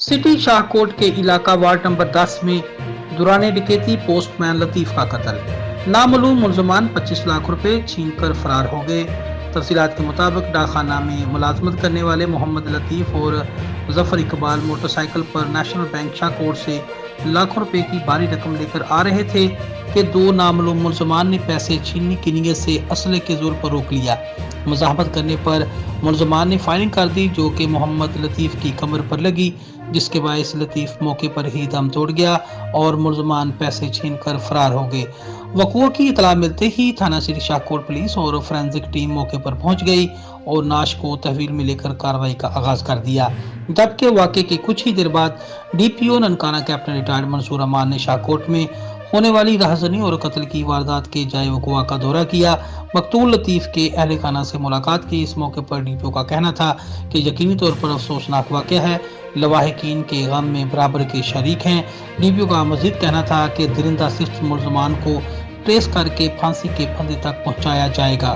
City Shahkot के इलाका ward number 10 में दौरान डकैती पोस्टमैन लतीफ का कत्ल। नामालूम मुलजमान 25 लाख रुपए छीन कर फरार हो गए। तफसीलात के मुताबिक डाकखाना में मुलाजमत करने वाले मोहम्मद लतीफ और जफर इकबाल मोटरसाइकिल पर नेशनल बैंक शाहकोट से लाखों रुपए की भारी रकम लेकर आ रहे थे कि दो नामालूम मुलजमान ने पैसे छीनने की नीयत से असले के जोर पर रोक लिया। मज़ाहमत करने पर मुलजमान ने फायरिंग कर दी जो कि मोहम्मद लतीफ की कमर पर लगी, जिसके बायस लतीफ मौके पर ही दम तोड़ गया और मुलजमान पैसे छीन कर फरार हो गए। वक़ूआ की इतला मिलते ही थाना सिटी शाहकोट पुलिस और फोरेंसिक टीम मौके पर पहुंच गई और नाश को तहवील में लेकर कार्रवाई का आगाज कर दिया। जबकि वाक़े के कुछ ही देर बाद DPO Nankana captain retired Mansoor Aman ने शाहकोट में होने वाली राहजनी और कत्ल की वारदात के जाए वक़ूआ का दौरा किया। मकतूल लतीफ के अहले खाना से मुलाकात की। इस मौके पर DPO का कहना था कि यकीनी तौर पर अफसोसनाक वाक़या है, लवाहिकीन के गम में बराबर के शरीक हैं। DPO का मजीद कहना था कि दरिंदा सिर्फ मुलजमान को ट्रेस करके फांसी के फंदे तक पहुंचाया जाएगा।